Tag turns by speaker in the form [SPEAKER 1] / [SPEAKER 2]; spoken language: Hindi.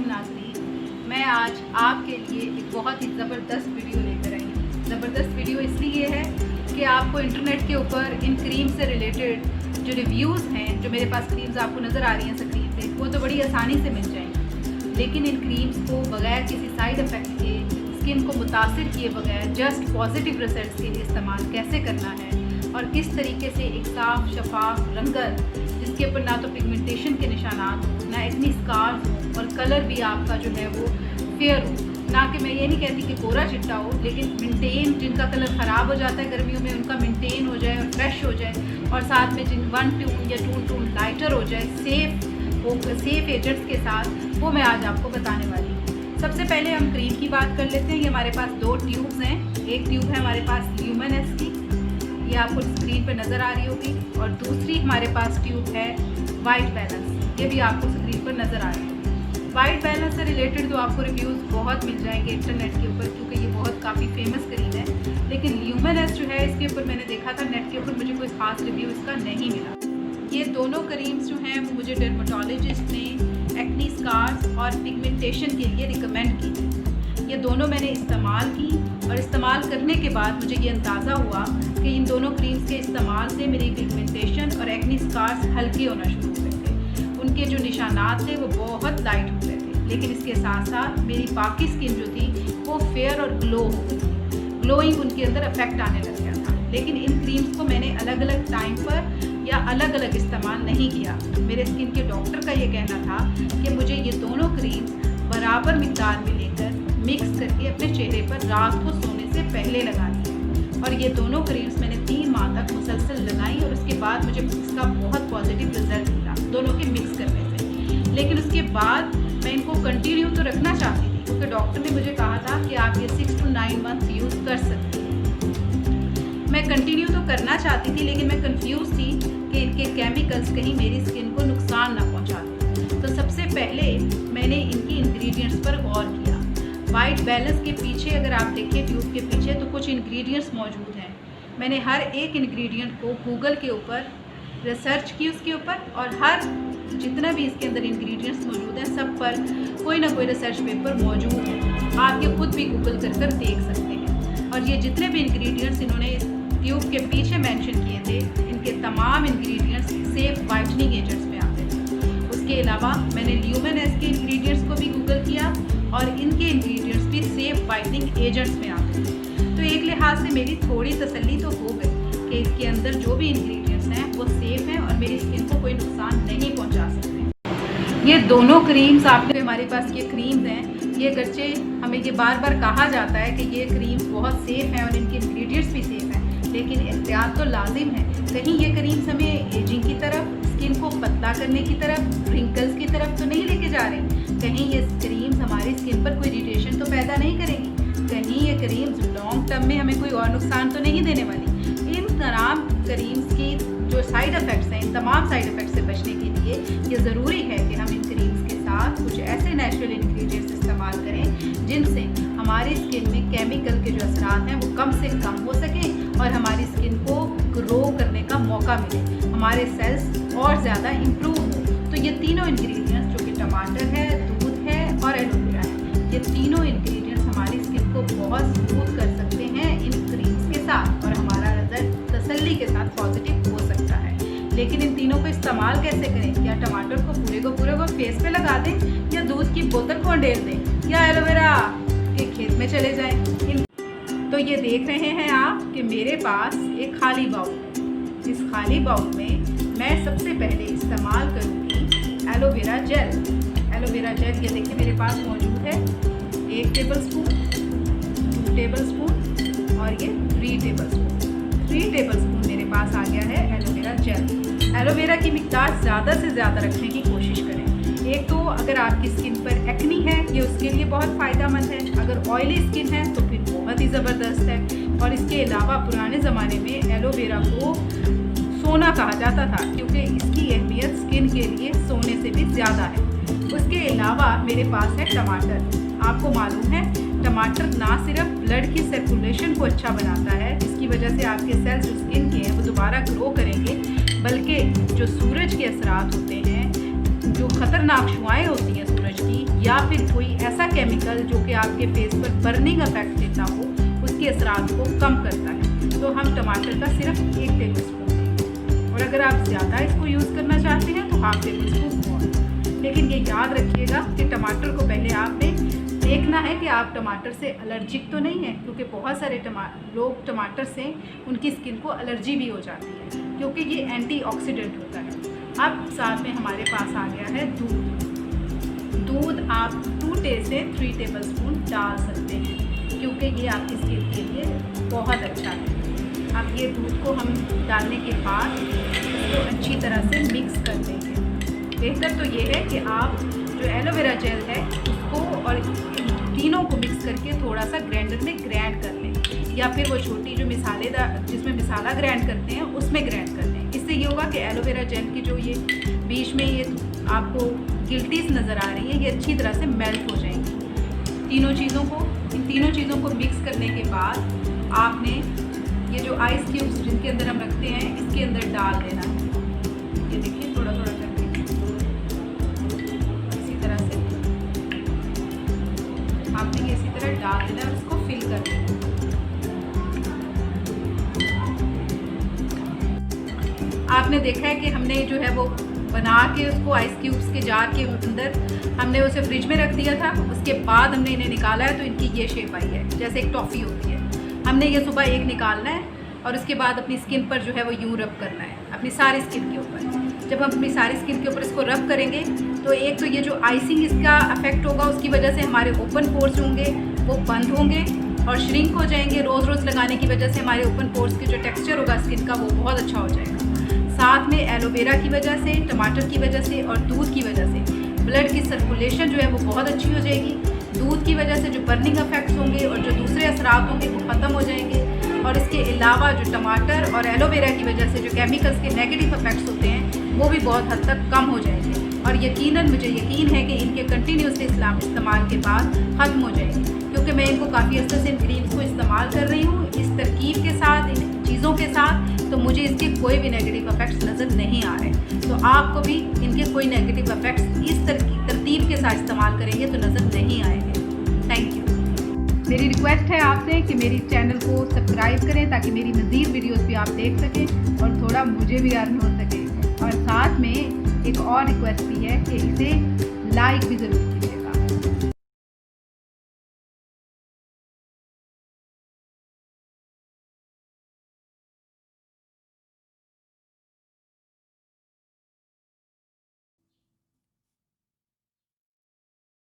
[SPEAKER 1] नाज़रीन, मैं आज आपके लिए एक बहुत ही ज़बरदस्त वीडियो लेकर आई हूँ। ज़बरदस्त वीडियो इसलिए है कि आपको इंटरनेट के ऊपर इन क्रीम से रिलेटेड जो रिव्यूज़ हैं, जो मेरे पास क्रीम्स आपको नज़र आ रही हैं स्क्रीन पे, वो तो बड़ी आसानी से मिल जाएंगी। लेकिन इन क्रीम्स को बगैर किसी साइड इफ़ेक्ट के, स्किन को मुतासिर किए बगैर जस्ट पॉजिटिव रिजल्ट के लिए इस्तेमाल कैसे करना है और किस तरीके से एक साफ़ शफाफ रंगत जिसके ऊपर ना तो पिगमेंटेशन के निशानात हो, ना इतनी स्कार्स हो और कलर भी आपका जो है वो फेयर हो। ना कि मैं ये नहीं कहती कि गोरा चिट्टा हो, लेकिन मेंटेन, जिनका कलर ख़राब हो जाता है गर्मियों में, उनका मेंटेन हो जाए और फ्रेश हो जाए, और साथ में जिन 1 टून या 2 टून लाइटर हो जाए सेफ एजेंट्स के साथ, वो मैं आज आपको बताने वाली हूँ। सबसे पहले हम क्रीम की बात कर लेते हैं। ये हमारे पास 2 ट्यूब्स हैं। एक ट्यूब है हमारे पास ल्यूमिनस की, ये आपको स्क्रीन पर नज़र आ रही होगी, और दूसरी हमारे पास ट्यूब है वाइट बैलेंस, ये भी आपको स्क्रीन पर नज़र आ रही है। वाइट बैलेंस से रिलेटेड तो आपको रिव्यूज़ बहुत मिल जाएंगे इंटरनेट के ऊपर, क्योंकि ये बहुत काफ़ी फेमस क्रीम है। लेकिन ल्यूमिनस जो है, इसके ऊपर मैंने देखा था नेट के ऊपर, मुझे कोई ख़ास रिव्यू इसका नहीं मिला। ये दोनों क्रीम्स जो हैं वो मुझे डर्मेटोलॉजिस्ट ने एक्नी स्कार्स और पिगमेंटेशन के लिए रिकमेंड की। ये दोनों मैंने इस्तेमाल की, और इस्तेमाल करने के बाद मुझे ये अंदाज़ा हुआ कि इन दोनों क्रीम्स के इस्तेमाल से मेरी पिगमेंटेशन और एक्नी स्कार्स हल्के होना शुरू हो गए थे। उनके जो निशानात थे वो बहुत लाइट हो गए थे, लेकिन इसके साथ साथ मेरी बाकी स्किन जो थी वो फेयर और ग्लो हो गई थी। ग्लोइंग उनके अंदर अफेक्ट आने लग गया था। लेकिन इन क्रीम्स को मैंने अलग अलग टाइम पर या अलग अलग इस्तेमाल नहीं किया। मेरे स्किन के डॉक्टर का ये कहना था कि मुझे ये दोनों क्रीम्स बराबर मिकदार में लेकर मिक्स करके अपने चेहरे पर रात को सोने से पहले लगानी है। और ये दोनों क्रीम्स मैंने 3 माह तक मुसलसल लगाई, और उसके बाद मुझे इसका बहुत पॉजिटिव रिजल्ट मिला दोनों के मिक्स करने से। लेकिन उसके बाद मैं इनको कंटिन्यू तो रखना चाहती थी, क्योंकि डॉक्टर ने मुझे कहा था कि आप ये 6 to 9 मंथ्स यूज़ कर सकती हैं। मैं कंटिन्यू तो करना चाहती थी, लेकिन मैं कंफ्यूज थी कि इनके केमिकल्स कहीं मेरी स्किन को नुकसान ना पहुंचा दें। तो सबसे पहले मैंने इनकी इंग्रेडिएंट्स पर गौर किया। वाइट बैलेंस के पीछे अगर आप देखें, ट्यूब के पीछे, तो कुछ इंग्रेडिएंट्स मौजूद हैं। मैंने हर एक इंग्रेडिएंट को गूगल के ऊपर रिसर्च की उसके ऊपर, और हर जितना भी इसके अंदर इंग्रेडिएंट्स मौजूद हैं सब पर कोई ना कोई रिसर्च पेपर मौजूद है। आप ये खुद भी गूगल कर देख सकते हैं। और ये जितने भी इंग्रेडिएंट्स इन्होंने ट्यूब के पीछे मेंशन किए थे, इनके तमाम इंग्रेडिएंट्स सेफ वाइटनिंग एजेंट्स में आते थे। उसके अलावा मैंने ल्यूमिनस के इंग्रेडिएंट्स को भी गूगल किया, और इनके इंग्रेडिएंट्स भी सेफ वाइटनिंग एजेंट्स में आते थे। तो एक लिहाज से मेरी थोड़ी तसल्ली तो हो गई कि इसके अंदर जो भी इंग्रेडिएंट्स हैं वो सेफ हैं और मेरी स्किन को कोई नुकसान नहीं पहुंचा सकते। ये दोनों क्रीम्स, आपके हमारे पास ये क्रीम्स हैं, ये अगरचे हमें ये बार बार कहा जाता है कि ये क्रीम्स बहुत सेफ़ हैं और इनके इंग्रेडिएंट्स भी सेफ़ हैं, लेकिन एहतियात तो लाजिम है। कहीं ये क्रीम्स हमें एजिंग की तरफ, स्किन को पतला करने की तरफ, रिंकल्स की तरफ तो नहीं लेके जा रही। कहीं ये क्रीम्स हमारी स्किन पर कोई इरिटेशन तो पैदा नहीं करेंगी। कहीं ये क्रीम्स लॉन्ग टर्म में हमें कोई और नुकसान तो नहीं देने वाली। इन तमाम क्रीम्स की जो साइड इफ़ेक्ट्स हैं, इन तमाम साइड इफ़ेक्ट्स से बचने के लिए ये ज़रूरी है कि हम इन क्रीम्स के साथ कुछ ऐसे नेचुरल इंग्रेडिएंट्स इस्तेमाल करें जिनसे हमारी स्किन में केमिकल के जो असरात हैं वो कम से कम हो सकें, और हमारी स्किन को ग्रो करने का मौका मिले, हमारे सेल्स और ज़्यादा इम्प्रूव हों। तो ये तीनों इंग्रेडिएंट्स, जो कि टमाटर है, दूध है और एलोवेरा है, ये तीनों इंग्रेडिएंट्स हमारी स्किन को बहुत स्मूथ कर सकते हैं इन क्रीम्स के साथ, और हमारा रिजल्ट तसल्ली के साथ पॉजिटिव हो सकता है। लेकिन इन तीनों को इस्तेमाल कैसे करें? क्या टमाटर को पूरे को फेस पे लगा दें, या दूध की बोतल को डेल दें, या एलोवेरा के खेत में चले जाएं? तो ये देख रहे हैं आप कि मेरे पास एक खाली बाउल है। इस खाली बाउल में मैं सबसे पहले इस्तेमाल करूँगी एलोवेरा जेल। एलोवेरा जेल ये देखिए मेरे पास मौजूद है 1 टेबलस्पून, 2 टेबलस्पून और ये 3 टेबलस्पून। 3 टेबलस्पून मेरे पास आ गया है एलोवेरा जेल। एलोवेरा की मिकदार ज़्यादा से ज़्यादा रखने की कोशिश करें। एक तो अगर आपकी स्किन पर एक्नी है, ये उसके लिए बहुत फ़ायदेमंद है। अगर ऑयली स्किन है तो फिर बहुत ही ज़बरदस्त है। और इसके अलावा पुराने ज़माने में एलोवेरा को सोना कहा जाता था, क्योंकि इसकी अहमियत स्किन के लिए सोने से भी ज़्यादा है। उसके अलावा मेरे पास है टमाटर। आपको मालूम है टमाटर ना सिर्फ ब्लड की सर्कुलेशन को अच्छा बनाता है, जिसकी वजह से आपके सेल्स जो स्किन के हैं वो दोबारा ग्रो करेंगे, बल्कि जो सूरज के असरात होते हैं जो ख़तरनाक शुआएँ होती हैं सूरज की, या फिर कोई ऐसा केमिकल जो कि आपके फेस पर बर्निंग इफेक्ट देता हो, उसके असरात को कम करता है। तो हम टमाटर का सिर्फ 1 टेबल स्पून देंगे, और अगर आप ज़्यादा इसको यूज़ करना चाहते हैं तो हाफ टेबल स्पून और। लेकिन ये याद रखिएगा कि टमाटर को पहले आपने देखना है कि आप टमाटर से एलर्जिक तो नहीं है, क्योंकि बहुत सारे लोग टमाटर से उनकी स्किन को एलर्जी भी हो जाती है, क्योंकि ये एंटीऑक्सीडेंट होता है। अब साथ में हमारे पास आ गया है दूध आप 2 से 3 टेबल स्पून डाल सकते हैं, क्योंकि ये आपकी स्किन के लिए बहुत अच्छा है। अब ये दूध को हम डालने के बाद इसको अच्छी तरह से मिक्स कर देंगे। बेहतर तो ये है कि आप जो एलोवेरा जेल है उसको और तीनों को मिक्स करके थोड़ा सा ग्राइंडर में ग्राइंड कर लें, या फिर वो छोटी जो मिसालेदार जिसमें मिसाला ग्राइंड करते हैं उसमें ग्राइंड कर लें। इससे ये होगा कि एलोवेरा जेल की जो ये बीच में ये आपको गिल्टीज नज़र आ रही है, ये अच्छी तरह से मेल्ट हो जाएंगी। इन तीनों चीज़ों को मिक्स करने के बाद आपने ये जो आइस क्यूब्स जिनके अंदर हम रखते हैं इसके अंदर डाल देना है। ये देखिए थोड़ा थोड़ा करके इसी तरह से आपने ये इसी तरह डाल देना है, उसको फिल कर देना। आपने देखा है कि हमने जो है वो बना के उसको आइस क्यूब्स के जार के अंदर हमने उसे फ्रिज में रख दिया था। उसके बाद हमने इन्हें निकाला है तो इनकी ये शेप आई है, जैसे एक टॉफ़ी होती है। हमने ये सुबह एक निकालना है और उसके बाद अपनी स्किन पर जो है वो यूँ रब करना है, अपनी सारी स्किन के ऊपर। जब हम अपनी सारी स्किन के ऊपर इसको रब करेंगे तो एक तो ये जो आइसिंग इसका अफेक्ट होगा, उसकी वजह से हमारे ओपन पोर्स होंगे वो बंद होंगे और श्रिंक हो जाएंगे। रोज़ लगाने की वजह से हमारे ओपन पोर्स के जो टेक्सचर होगा स्किन का वो बहुत अच्छा हो जाएगा। साथ में एलोवेरा की वजह से, टमाटर की वजह से और दूध की वजह से ब्लड की सर्कुलेशन जो है वो बहुत अच्छी हो जाएगी। दूध की वजह से जो बर्निंग इफेक्ट्स होंगे और जो दूसरे असरात होंगे वो ख़त्म हो जाएंगे। और इसके अलावा जो टमाटर और एलोवेरा की वजह से जो केमिकल्स के नेगेटिव इफेक्ट्स होते हैं वो भी बहुत हद तक कम हो जाएंगे। और यकीनन मुझे यकीन है कि इनके कंटिन्यूसली इस्तेमाल के बाद ख़त्म हो जाएंगे, क्योंकि मैं इनको काफ़ी अर्से से इन क्रीम्स को इस्तेमाल कर रही हूँ इस तरकीब के साथ, इन चीज़ों के साथ, तो मुझे इसके कोई भी नेगेटिव इफेक्ट्स नज़र नहीं आ रहे। तो आपको भी इनके कोई नेगेटिव इफेक्ट्स इस तरतीब के साथ इस्तेमाल करेंगे तो नज़र नहीं आएंगे। Thank you. मेरी रिक्वेस्ट है आपसे कि मेरी चैनल को सब्सक्राइब करें ताकि मेरी मज़ीद वीडियोस भी आप देख सकें और थोड़ा मुझे भी अर्न हो सके। और साथ में एक और रिक्वेस्ट भी है कि इसे लाइक भी ज़रूर कीजिए।